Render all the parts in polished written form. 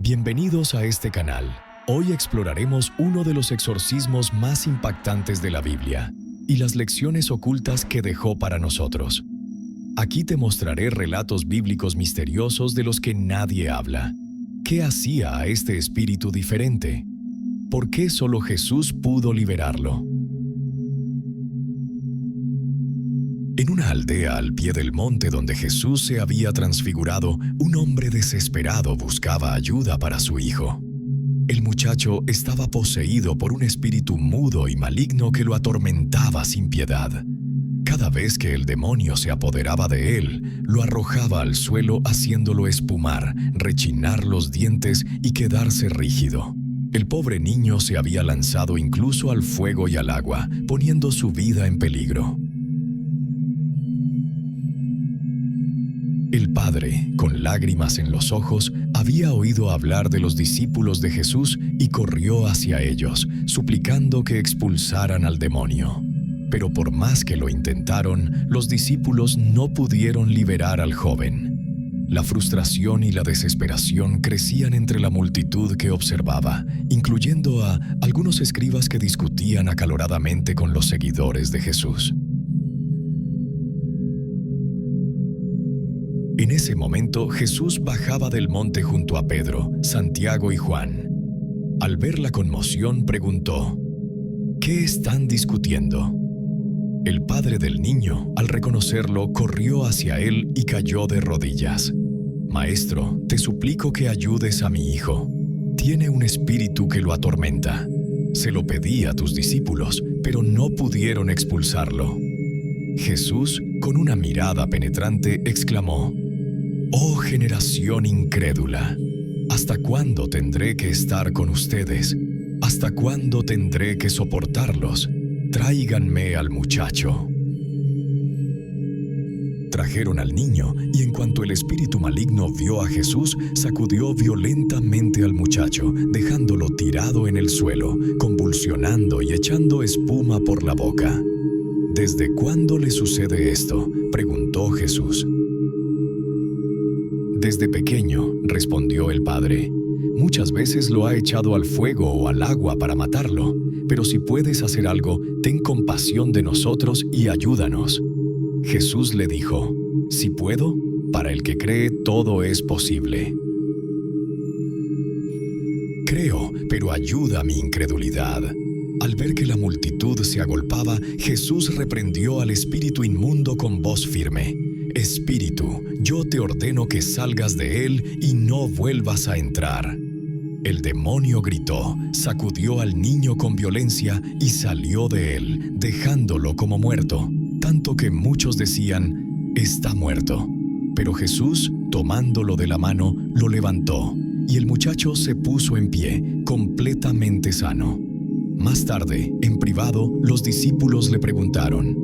Bienvenidos a este canal. Hoy exploraremos uno de los exorcismos más impactantes de la Biblia y las lecciones ocultas que dejó para nosotros. Aquí te mostraré relatos bíblicos misteriosos de los que nadie habla. ¿Qué hacía a este espíritu diferente? ¿Por qué solo Jesús pudo liberarlo? En una aldea al pie del monte donde Jesús se había transfigurado, un hombre desesperado buscaba ayuda para su hijo. El muchacho estaba poseído por un espíritu mudo y maligno que lo atormentaba sin piedad. Cada vez que el demonio se apoderaba de él, lo arrojaba al suelo haciéndolo espumar, rechinar los dientes y quedarse rígido. El pobre niño se había lanzado incluso al fuego y al agua, poniendo su vida en peligro. El padre, con lágrimas en los ojos, había oído hablar de los discípulos de Jesús y corrió hacia ellos, suplicando que expulsaran al demonio. Pero por más que lo intentaron, los discípulos no pudieron liberar al joven. La frustración y la desesperación crecían entre la multitud que observaba, incluyendo a algunos escribas que discutían acaloradamente con los seguidores de Jesús. En ese momento, Jesús bajaba del monte junto a Pedro, Santiago y Juan. Al ver la conmoción, preguntó: ¿Qué están discutiendo? El padre del niño, al reconocerlo, corrió hacia él y cayó de rodillas. «Maestro, te suplico que ayudes a mi hijo. Tiene un espíritu que lo atormenta. Se lo pedí a tus discípulos, pero no pudieron expulsarlo». Jesús, con una mirada penetrante, exclamó: «Oh generación incrédula, ¿hasta cuándo tendré que estar con ustedes? ¿Hasta cuándo tendré que soportarlos? Tráiganme al muchacho». Trajeron al niño, y en cuanto el espíritu maligno vio a Jesús, sacudió violentamente al muchacho, dejándolo tirado en el suelo, convulsionando y echando espuma por la boca. «¿Desde cuándo le sucede esto?», preguntó Jesús. «Desde pequeño», respondió el padre. «Muchas veces lo ha echado al fuego o al agua para matarlo, pero si puedes hacer algo, ten compasión de nosotros y ayúdanos». Jesús le dijo: «Si puedo, para el que cree todo es posible». «Creo, pero ayuda mi incredulidad». Al ver que la multitud se agolpaba, Jesús reprendió al espíritu inmundo con voz firme: «Espíritu, yo te ordeno que salgas de él y no vuelvas a entrar». El demonio gritó, sacudió al niño con violencia y salió de él, dejándolo como muerto, tanto que muchos decían: «Está muerto». Pero Jesús, tomándolo de la mano, lo levantó, y el muchacho se puso en pie, completamente sano. Más tarde, en privado, los discípulos le preguntaron: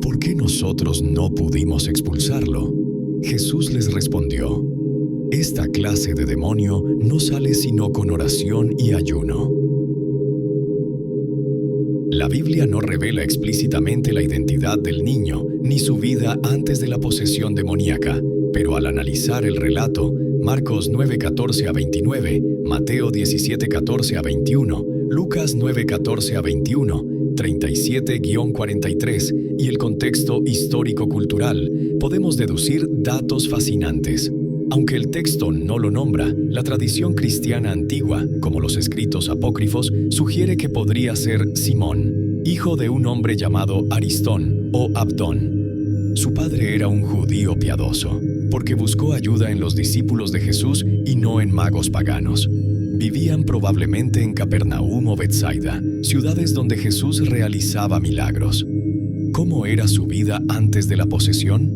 «¿Por qué nosotros no pudimos expulsarlo?». Jesús les respondió: «Esta clase de demonio no sale sino con oración y ayuno». La Biblia no revela explícitamente la identidad del niño ni su vida antes de la posesión demoníaca, pero al analizar el relato, Marcos 9:14-29, Mateo 17:14-21, Lucas 9:14-21, 37-43 y el contexto histórico-cultural, podemos deducir datos fascinantes. Aunque el texto no lo nombra, la tradición cristiana antigua, como los escritos apócrifos, sugiere que podría ser Simón, hijo de un hombre llamado Aristón o Abdón. Su padre era un judío piadoso, porque buscó ayuda en los discípulos de Jesús y no en magos paganos. Vivían probablemente en Capernaum o Betsaida, ciudades donde Jesús realizaba milagros. ¿Cómo era su vida antes de la posesión?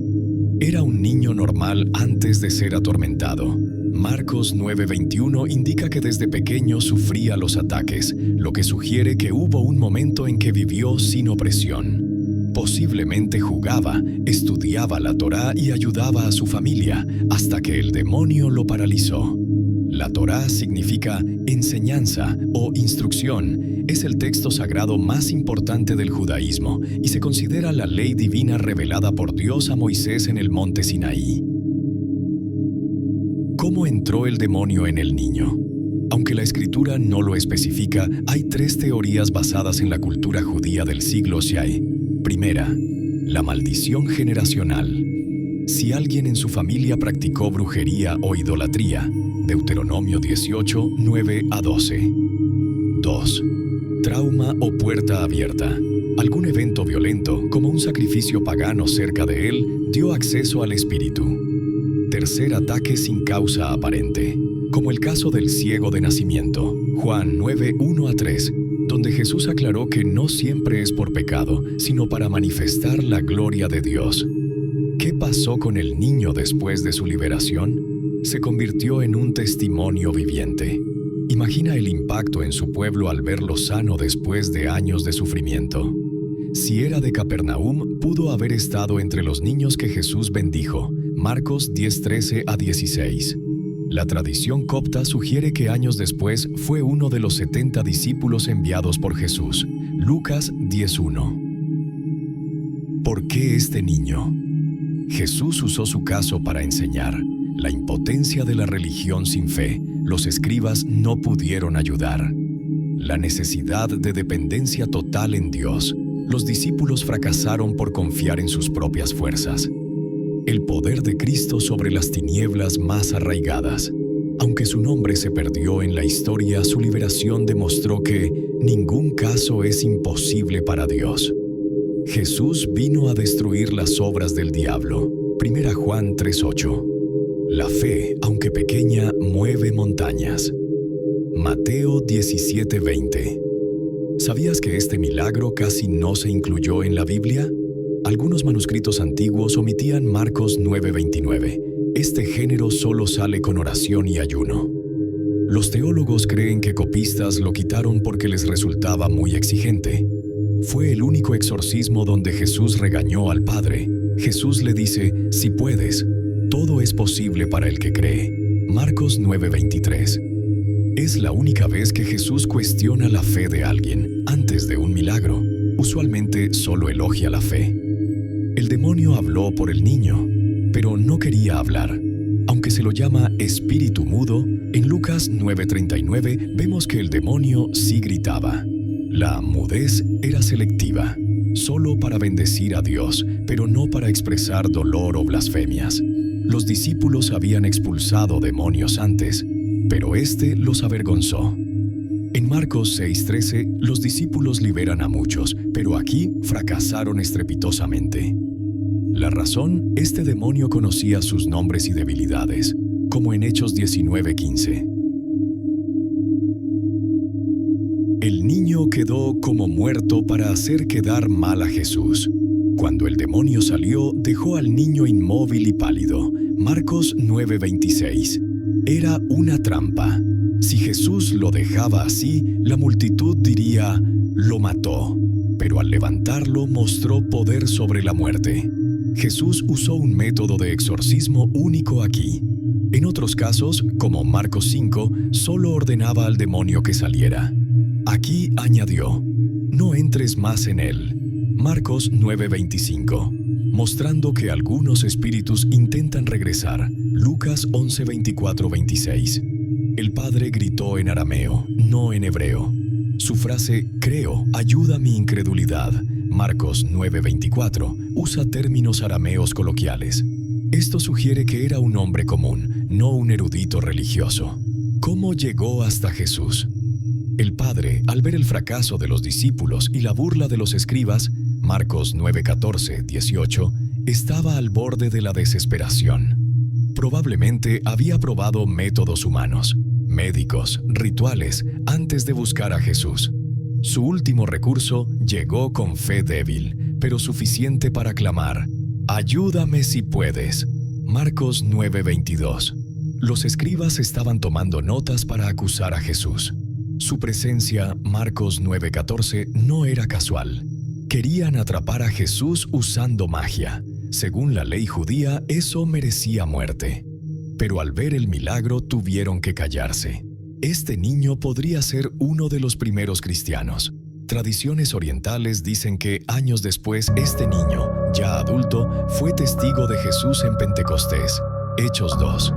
Era un niño normal antes de ser atormentado. Marcos 9:21 indica que desde pequeño sufría los ataques, lo que sugiere que hubo un momento en que vivió sin opresión. Posiblemente jugaba, estudiaba la Torá y ayudaba a su familia, hasta que el demonio lo paralizó. La Torá significa enseñanza o instrucción. Es el texto sagrado más importante del judaísmo y se considera la ley divina revelada por Dios a Moisés en el monte Sinaí. ¿Cómo entró el demonio en el niño? Aunque la escritura no lo especifica, hay 3 teorías basadas en la cultura judía del siglo VI. Primera, la maldición generacional. Si alguien en su familia practicó brujería o idolatría, Deuteronomio 18, 9 a 12. 2. Trauma o puerta abierta. Algún evento violento, como un sacrificio pagano cerca de él, dio acceso al espíritu. Tercer ataque sin causa aparente, como el caso del ciego de nacimiento, Juan 9, 1 a 3, donde Jesús aclaró que no siempre es por pecado, sino para manifestar la gloria de Dios. ¿Qué pasó con el niño después de su liberación? Se convirtió en un testimonio viviente. Imagina el impacto en su pueblo al verlo sano después de años de sufrimiento. Si era de Capernaum, pudo haber estado entre los niños que Jesús bendijo, Marcos 10:13 a 16. La tradición copta sugiere que años después fue uno de los 70 discípulos enviados por Jesús, Lucas 10:1. ¿Por qué este niño? Jesús usó su caso para enseñar. La impotencia de la religión sin fe, los escribas no pudieron ayudar. La necesidad de dependencia total en Dios, los discípulos fracasaron por confiar en sus propias fuerzas. El poder de Cristo sobre las tinieblas más arraigadas. Aunque su nombre se perdió en la historia, su liberación demostró que ningún caso es imposible para Dios. Jesús vino a destruir las obras del diablo. 1 Juan 3:8. La fe, aunque pequeña, mueve montañas. Mateo 17:20. ¿Sabías que este milagro casi no se incluyó en la Biblia? Algunos manuscritos antiguos omitían Marcos 9:29. Este género solo sale con oración y ayuno. Los teólogos creen que copistas lo quitaron porque les resultaba muy exigente. Fue el único exorcismo donde Jesús regañó al Padre. Jesús le dice, si puedes, todo es posible para el que cree. Marcos 9:23. Es la única vez que Jesús cuestiona la fe de alguien antes de un milagro. Usualmente solo elogia la fe. El demonio habló por el niño, pero no quería hablar. Aunque se lo llama espíritu mudo, en Lucas 9:39 vemos que el demonio sí gritaba. La mudez era selectiva, solo para bendecir a Dios, pero no para expresar dolor o blasfemias. Los discípulos habían expulsado demonios antes, pero este los avergonzó. En Marcos 6:13, los discípulos liberan a muchos, pero aquí fracasaron estrepitosamente. La razón, este demonio conocía sus nombres y debilidades, como en Hechos 19:15. El niño quedó como muerto para hacer quedar mal a Jesús. Cuando el demonio salió, dejó al niño inmóvil y pálido. Marcos 9:26. Era una trampa. Si Jesús lo dejaba así, la multitud diría, lo mató. Pero al levantarlo mostró poder sobre la muerte. Jesús usó un método de exorcismo único aquí. En otros casos, como Marcos 5, solo ordenaba al demonio que saliera. Aquí añadió, no entres más en él. Marcos 9:25, mostrando que algunos espíritus intentan regresar. Lucas 11:24-26. El padre gritó en arameo, no en hebreo. Su frase, creo, ayuda a mi incredulidad, Marcos 9:24, usa términos arameos coloquiales. Esto sugiere que era un hombre común, no un erudito religioso. ¿Cómo llegó hasta Jesús? El padre, al ver el fracaso de los discípulos y la burla de los escribas, Marcos 9:14-18, estaba al borde de la desesperación. Probablemente había probado métodos humanos, médicos, rituales, antes de buscar a Jesús. Su último recurso llegó con fe débil, pero suficiente para clamar, «Ayúdame si puedes». Marcos 9:22. Los escribas estaban tomando notas para acusar a Jesús. Su presencia, Marcos 9:14, no era casual. Querían atrapar a Jesús usando magia. Según la ley judía, eso merecía muerte. Pero al ver el milagro tuvieron que callarse. Este niño podría ser uno de los primeros cristianos. Tradiciones orientales dicen que años después este niño, ya adulto, fue testigo de Jesús en Pentecostés. Hechos 2.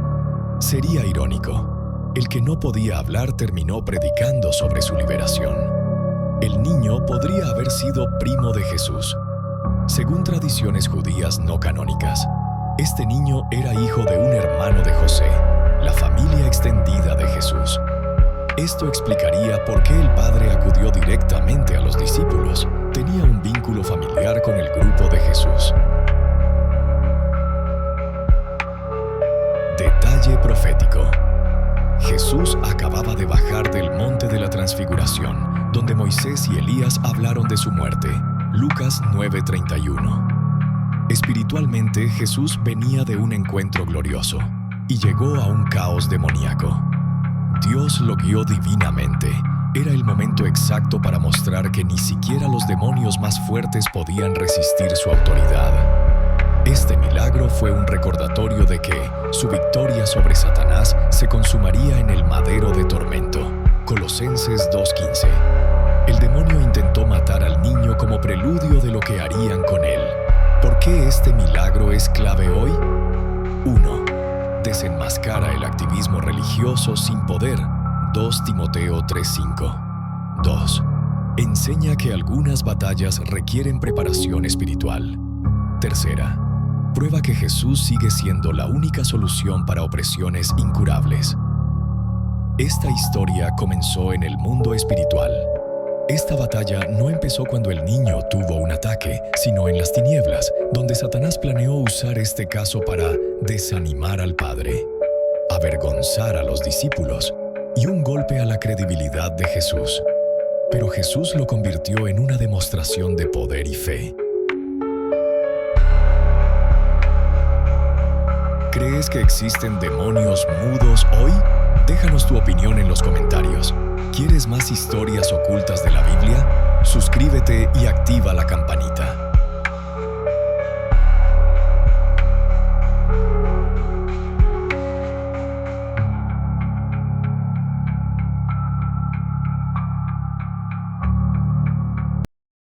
Sería irónico. el que no podía hablar terminó predicando sobre su liberación. El niño podría haber sido primo de Jesús. Según tradiciones judías no canónicas, este niño era hijo de un hermano de José, la familia extendida de Jesús. Esto explicaría por qué el padre acudió directamente a los discípulos. Tenía un vínculo familiar con el grupo de Jesús. Detalle profético. Jesús acababa de bajar del monte de la Transfiguración, donde Moisés y Elías hablaron de su muerte. Lucas 9:31. Espiritualmente, Jesús venía de un encuentro glorioso y llegó a un caos demoníaco. Dios lo guió divinamente. Era el momento exacto para mostrar que ni siquiera los demonios más fuertes podían resistir su autoridad. Este milagro fue un recordatorio de que su victoria sobre Satanás se consumaría en el madero de tormento. Colosenses 2:15. El demonio intentó matar al niño como preludio de lo que harían con él. ¿Por qué este milagro es clave hoy? 1. Desenmascara el activismo religioso sin poder. 2 Timoteo 3:5. 2. Enseña que algunas batallas requieren preparación espiritual. Tercera. Prueba que Jesús sigue siendo la única solución para opresiones incurables. Esta historia comenzó en el mundo espiritual. Esta batalla no empezó cuando el niño tuvo un ataque, sino en las tinieblas, donde Satanás planeó usar este caso para desanimar al Padre, avergonzar a los discípulos y un golpe a la credibilidad de Jesús. Pero Jesús lo convirtió en una demostración de poder y fe. ¿Crees que existen demonios mudos hoy? Déjanos tu opinión en los comentarios. ¿Quieres más historias ocultas de la Biblia? Suscríbete y activa la campanita.